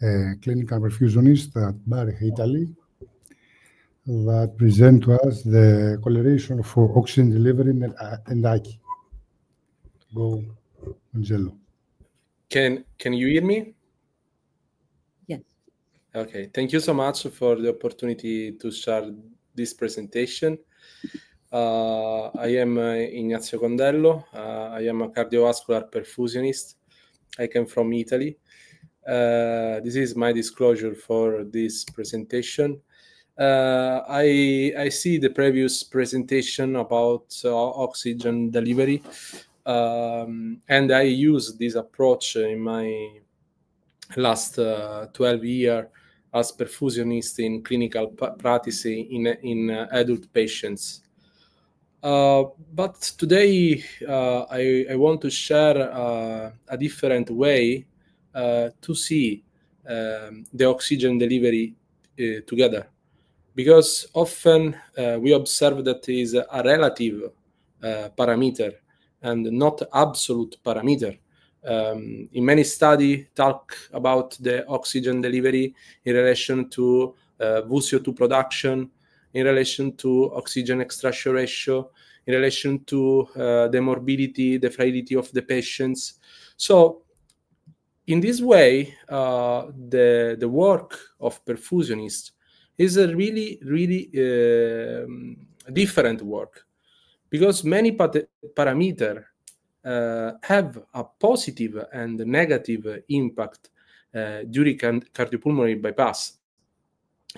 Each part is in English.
a clinical perfusionist at Bari, Italy, that present to us the correlation for oxygen delivery and AKI. Go, Angelo. Can you hear me? Yes. Okay, thank you so much for the opportunity to share this presentation. I am Ignazio Condello. I am a cardiovascular perfusionist. I came from Italy. This is my disclosure for this presentation. I see the previous presentation about oxygen delivery, and I use this approach in my last 12 years as perfusionist in clinical practice in adult patients. But today I want to share a different way to see the oxygen delivery together, because often we observe that is a relative parameter and not absolute parameter. In many studies talk about the oxygen delivery in relation to VuSio2 production, in relation to oxygen extraction ratio, in relation to the morbidity, the frailty of the patients. So in this way, the work of perfusionists is a really different work, because many parameters have a positive and negative impact during cardiopulmonary bypass.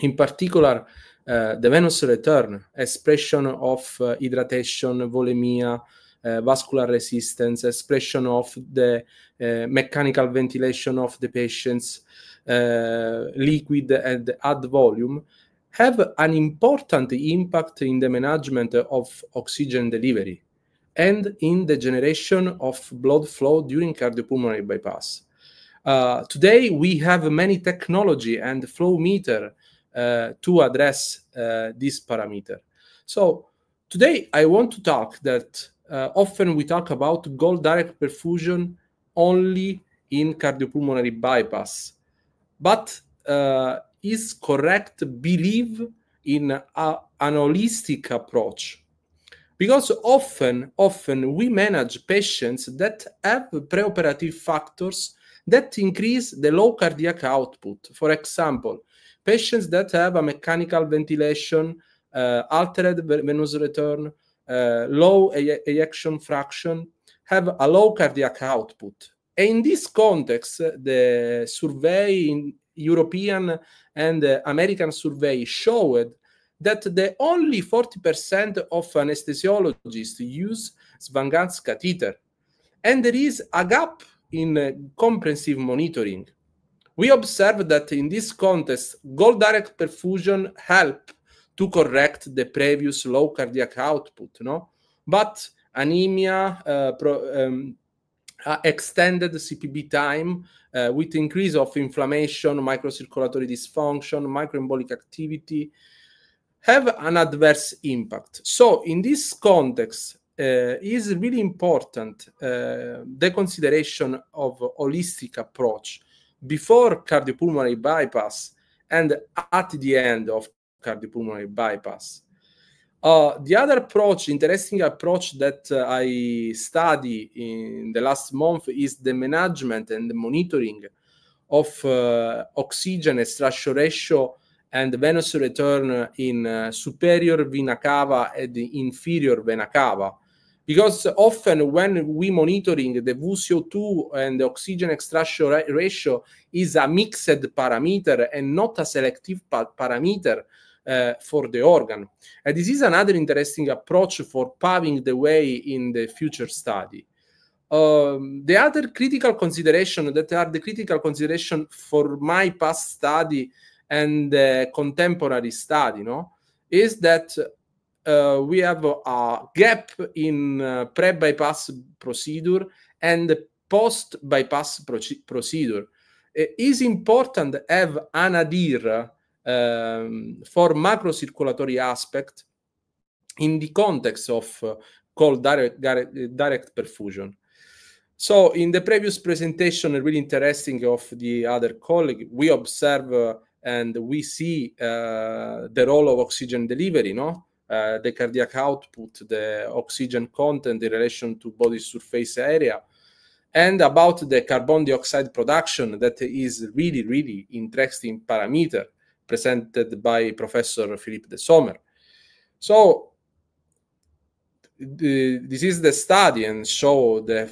In particular, the venous return, expression of hydration, volemia, vascular resistance, expression of the mechanical ventilation of the patients, liquid and add volume, have an important impact in the management of oxygen delivery and in the generation of blood flow during cardiopulmonary bypass. Today, we have many technology and flow meter to address this parameter. So today, I want to talk that often we talk about goal direct perfusion only in cardiopulmonary bypass, but is correct believe in an holistic approach. Because often we manage patients that have preoperative factors that increase the low cardiac output. For example, patients that have a mechanical ventilation, altered venous return, low ejection fraction, have a low cardiac output. And in this context, the survey in European and American survey showed that the only 40% of anesthesiologists use Swan-Ganz catheter. And there is a gap in comprehensive monitoring. We observe that in this context, goal direct perfusion help to correct the previous low cardiac output, no? But anemia, extended CPB time with increase of inflammation, microcirculatory dysfunction, microembolic activity, have an adverse impact. So in this context, is really important the consideration of holistic approach before cardiopulmonary bypass and at the end of cardiopulmonary bypass. The other approach, interesting approach that I study in the last month is the management and the monitoring of oxygen extraction ratio and venous return in superior vena cava and inferior vena cava. Because often when we monitoring the VuSio2 and the oxygen extraction ratio is a mixed parameter and not a selective parameter for the organ. And this is another interesting approach for paving the way in the future study. The other critical consideration that are the critical consideration for my past study and contemporary study, no, is that we have a gap in pre-bypass procedure and post-bypass procedure. It is important to have an ADIR for macrocirculatory aspect in the context of called direct perfusion. So in the previous presentation, really interesting of the other colleague, we observe and we see the role of oxygen delivery, no? The cardiac output, the oxygen content in relation to body surface area, and about the carbon dioxide production, that is really, really interesting parameter presented by Professor Philippe de Sommer. So this is the study and show the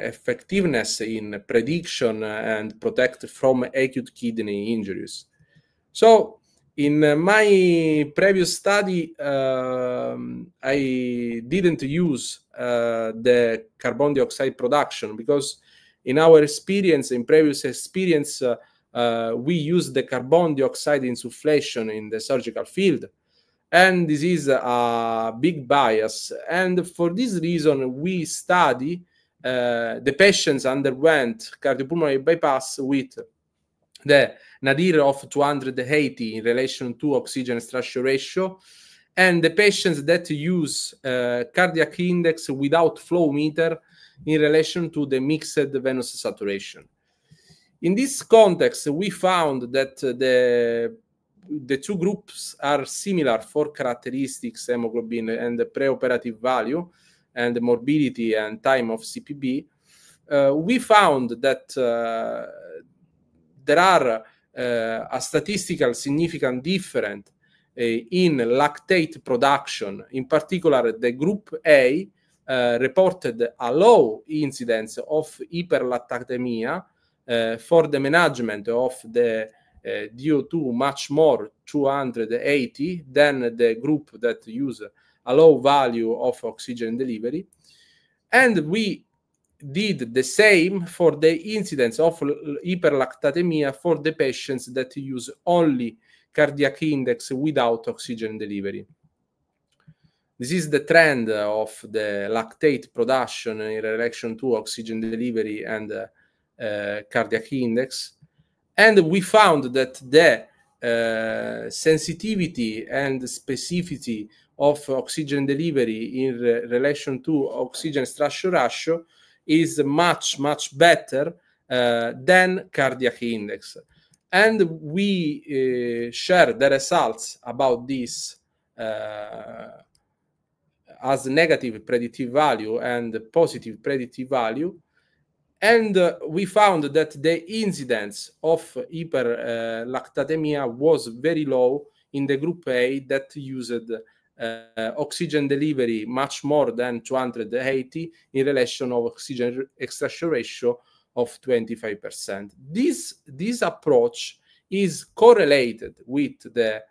effectiveness in prediction and protect from acute kidney injuries. So in my previous study, I didn't use the carbon dioxide production because in our experience, in previous experience, we used the carbon dioxide insufflation in the surgical field. And this is a big bias. And for this reason, we study the patients underwent cardiopulmonary bypass with the nadir of 280 in relation to oxygen extraction ratio, and the patients that use cardiac index without flow meter in relation to the mixed venous saturation. In this context, we found that the two groups are similar for characteristics, hemoglobin and the preoperative value, and the morbidity and time of CPB. We found that there are a statistical significant difference in lactate production. In particular, the group A reported a low incidence of hyperlactatemia for the management of the DO2 much more 280 than the group that use a low value of oxygen delivery. And we did the same for the incidence of hyperlactatemia for the patients that use only cardiac index without oxygen delivery. This is the trend of the lactate production in relation to oxygen delivery and cardiac index. And we found that the sensitivity and specificity of oxygen delivery in relation to oxygen extraction ratio is much, much better than cardiac index. And we share the results about this as negative predictive value and positive predictive value. And we found that the incidence of hyperlactatemia was very low in the group A that used oxygen delivery much more than 280 in relation of oxygen extraction ratio of 25%. This approach is correlated with the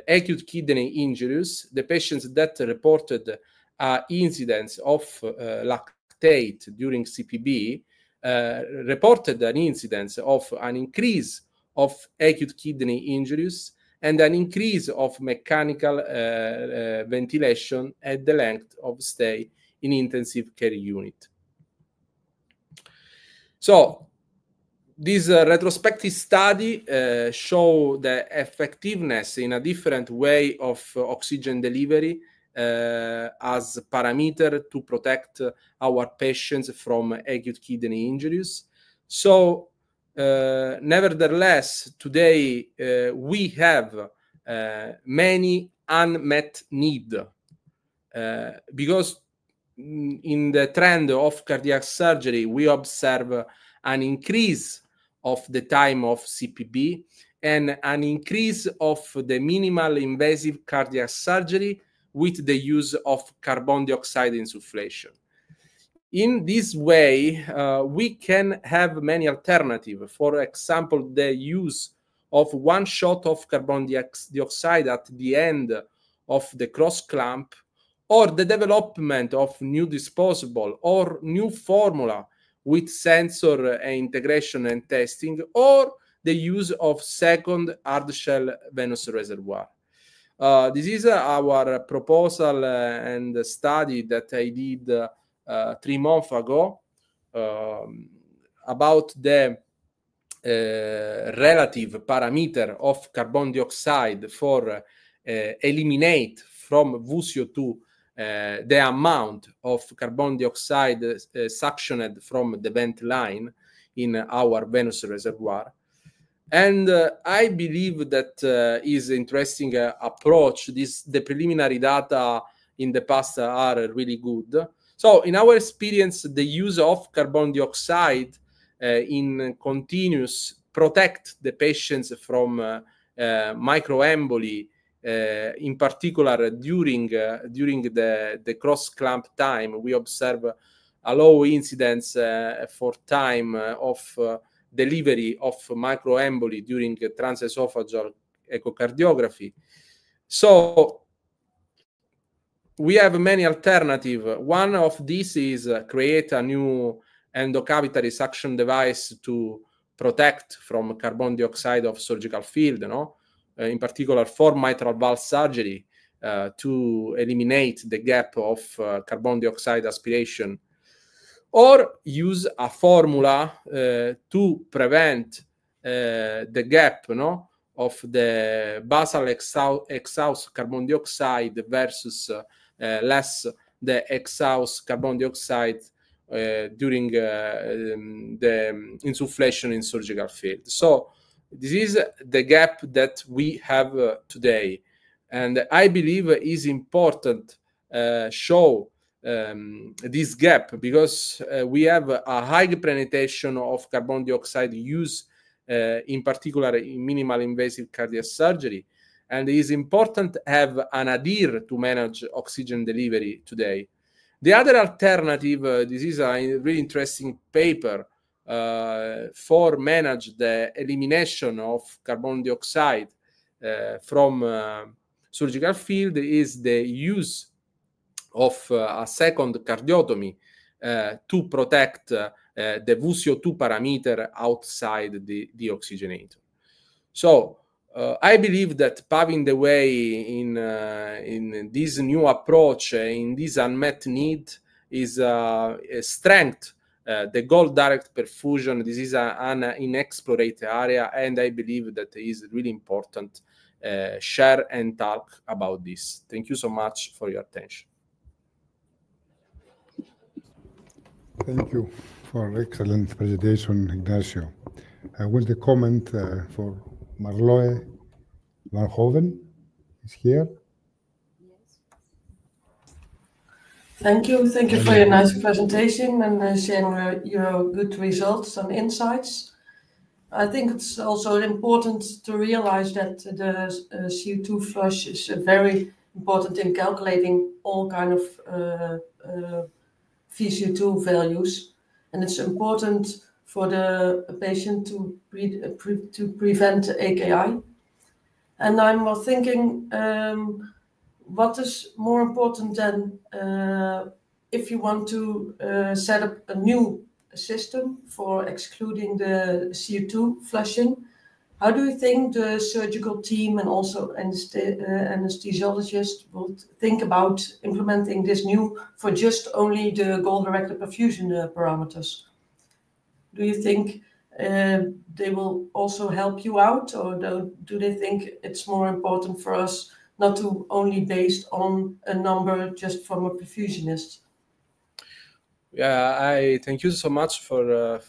acute kidney injuries. The patients that reported incidence of lactate during CPB reported an incidence of an increase of acute kidney injuries and an increase of mechanical ventilation at the length of stay in intensive care unit. So this retrospective study show the effectiveness in a different way of oxygen delivery as parameter to protect our patients from acute kidney injuries. So nevertheless, today we have many unmet need because in the trend of cardiac surgery, we observe an increase of the time of CPB and an increase of the minimal invasive cardiac surgery with the use of carbon dioxide insufflation. In this way, we can have many alternatives. For example, the use of one shot of carbon dioxide at the end of the cross clamp, or the development of new disposable or new formula with sensor integration and testing, or the use of second hard shell venous reservoir. This is our proposal and study that I did 3 months ago about the relative parameter of carbon dioxide for eliminate from VUSIO2 the amount of carbon dioxide suctioned from the vent line in our venous reservoir. And I believe that is interesting approach. The preliminary data in the past are really good. So in our experience, the use of carbon dioxide in continuous protect the patients from microemboli, in particular during the cross clamp time. We observe a low incidence for time of delivery of microemboli during transesophageal echocardiography. So we have many alternatives. One of these is create a new endocavitary suction device to protect from carbon dioxide of surgical field, in particular for mitral valve surgery, to eliminate the gap of carbon dioxide aspiration, or use a formula to prevent the gap of the basal exhaust carbon dioxide versus less the exhaust carbon dioxide during the insufflation in surgical field. So this is the gap that we have today, and I believe is important show this gap, because we have a high penetration of carbon dioxide use, in particular in minimal invasive cardiac surgery, and it is important to have an adhere to manage oxygen delivery today. The other alternative, this is a really interesting paper for manage the elimination of carbon dioxide from surgical field, is the use of a second cardiotomy to protect the VCO2 parameter outside the oxygenator. So I believe that paving the way in this new approach, in this unmet need, is a strength. The goal direct perfusion, this is an inexplored area, and I believe that it is really important share and talk about this. Thank you so much for your attention. Thank you for excellent presentation, Ignacio. I want to comment for Marlowe Van Hoven is here. Thank you for your nice presentation and sharing your good results and insights. I think it's also important to realize that the CO2 flush is very important in calculating all kind of VCO2 values, and it's important for the patient to prevent AKI. And I'm thinking, what is more important than if you want to set up a new system for excluding the CO2 flushing? How do you think the surgical team and also anesthesiologists will think about implementing this new for just only the goal-directed perfusion parameters? Do you think they will also help you out, or do they think it's more important for us not to only based on a number just from a perfusionist? Yeah, I thank you so much for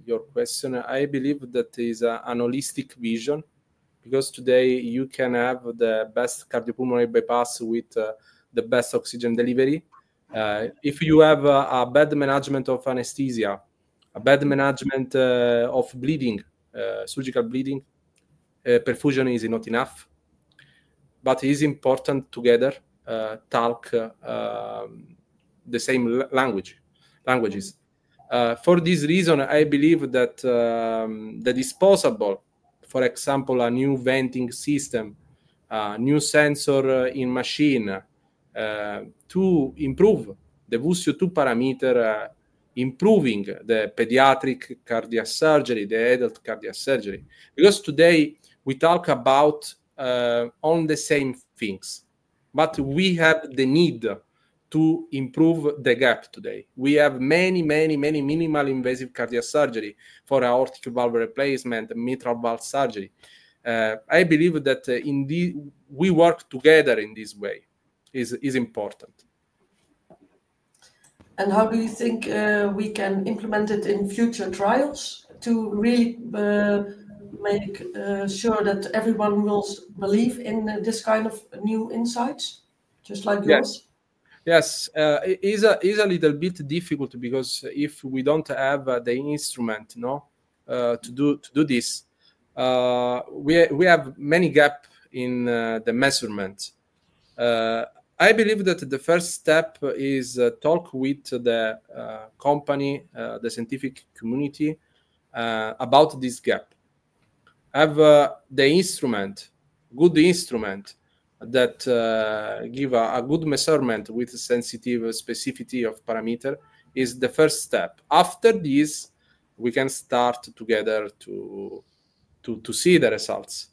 your question. I believe that is an holistic vision, because today you can have the best cardiopulmonary bypass with the best oxygen delivery. If you have a bad management of anesthesia, a bad management of bleeding, surgical bleeding, perfusion is not enough. But it is important together talk the same languages. For this reason, I believe that the disposable, for example, a new venting system, a new sensor in machine, to improve the VCO2 parameter, improving the pediatric cardiac surgery, the adult cardiac surgery. Because today we talk about on the same things, but we have the need to improve the gap today. We have many minimal invasive cardiac surgery for aortic valve replacement, mitral valve surgery. I believe that we work together in this way. is important. And how do you think we can implement it in future trials to really make sure that everyone will believe in this kind of new insights, just like yours? Yes, it is a little bit difficult, because if we don't have the instrument, to do this, we have many gaps in the measurement. I believe that the first step is talk with the company, the scientific community about this gap. Have the instrument, good instrument that give a good measurement with sensitive specificity of parameter is the first step. After this, we can start together to see the results,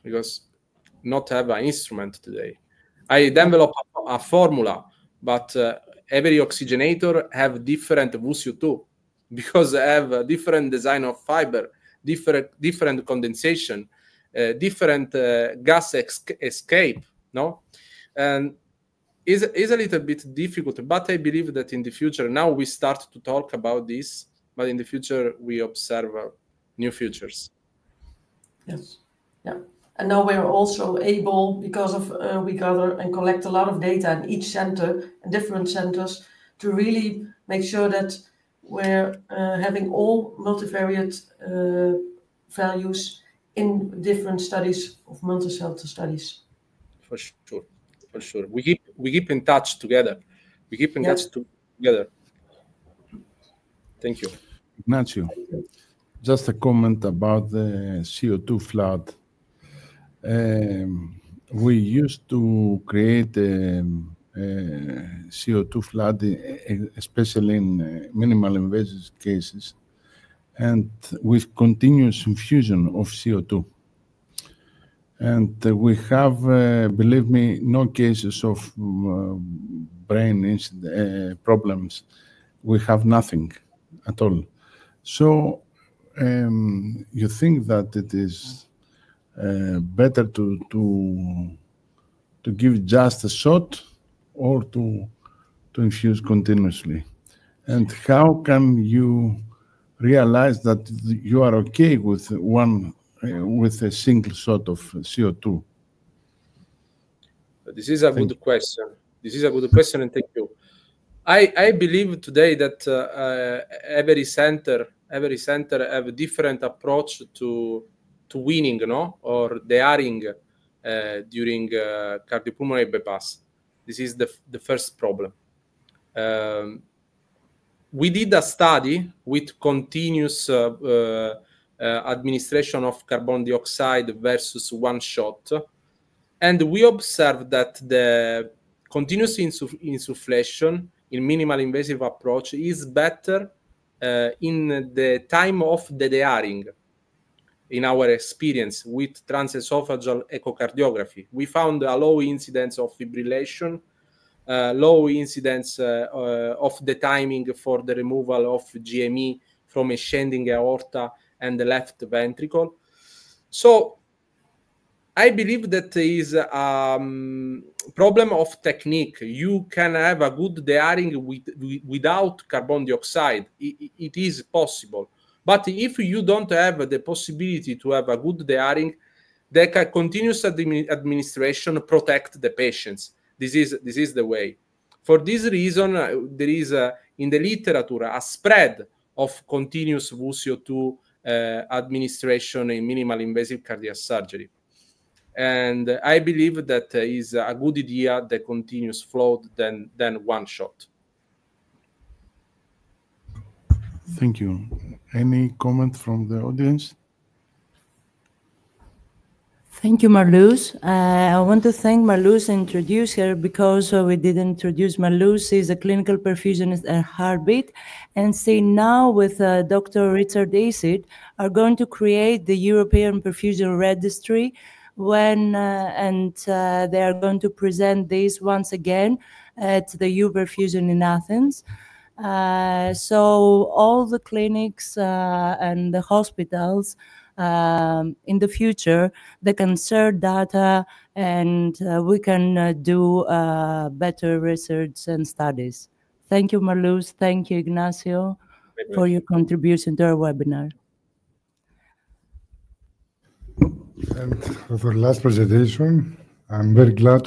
because not have an instrument today. I develop a formula, but every oxygenator have different VuSio2, because I have a different design of fiber, different condensation, different gas escape, no? And is a little bit difficult, but I believe that in the future, now we start to talk about this, but in the future we observe new futures. Yes, yeah. And now we're also able, because of we gather and collect a lot of data in each center and different centers, to really make sure that we're having all multivariate values in different studies of multicenter studies. For sure. We keep in touch together. We keep in touch together. Thank you. Ignacio, just a comment about the CO2 flood. We used to create CO2 flood, especially in minimal invasive cases, and with continuous infusion of CO2. And we have, believe me, no cases of brain problems. We have nothing at all. So you think that it is better to give just a shot, or to infuse continuously? And how can you realize that you are okay with with a single shot of CO2? This is a good question. This is a good question, and thank you. I believe today that every center have a different approach to winning, or daring during cardiopulmonary bypass. This is the first problem. We did a study with continuous administration of carbon dioxide versus one shot, and we observed that the continuous insufflation in minimal invasive approach is better in the time of the daring. In our experience with transesophageal echocardiography, we found a low incidence of fibrillation, low incidence of the timing for the removal of GME from ascending aorta and the left ventricle. So I believe that is a problem of technique. You can have a good daring without carbon dioxide. It is possible. But if you don't have the possibility to have a good daring, the continuous administration protect the patients. This is the way. For this reason, there is in the literature a spread of continuous VuSio2 administration in minimal invasive cardiac surgery. And I believe that is a good idea, the continuous flow than one shot. Thank you. Any comment from the audience? Thank you, Marluz. I want to thank Marluz and introduce her, because we didn't introduce Marluz. She's a clinical perfusionist at Heartbeat, and she now with Dr. Richard Acid are going to create the European Perfusion Registry and they are going to present this once again at the Europerfusion in Athens. So all the clinics and the hospitals in the future they can share data and we can do better research and studies. Thank you, Marluz. Thank you, Ignacio, for your contribution to our webinar. And for the last presentation, I'm very glad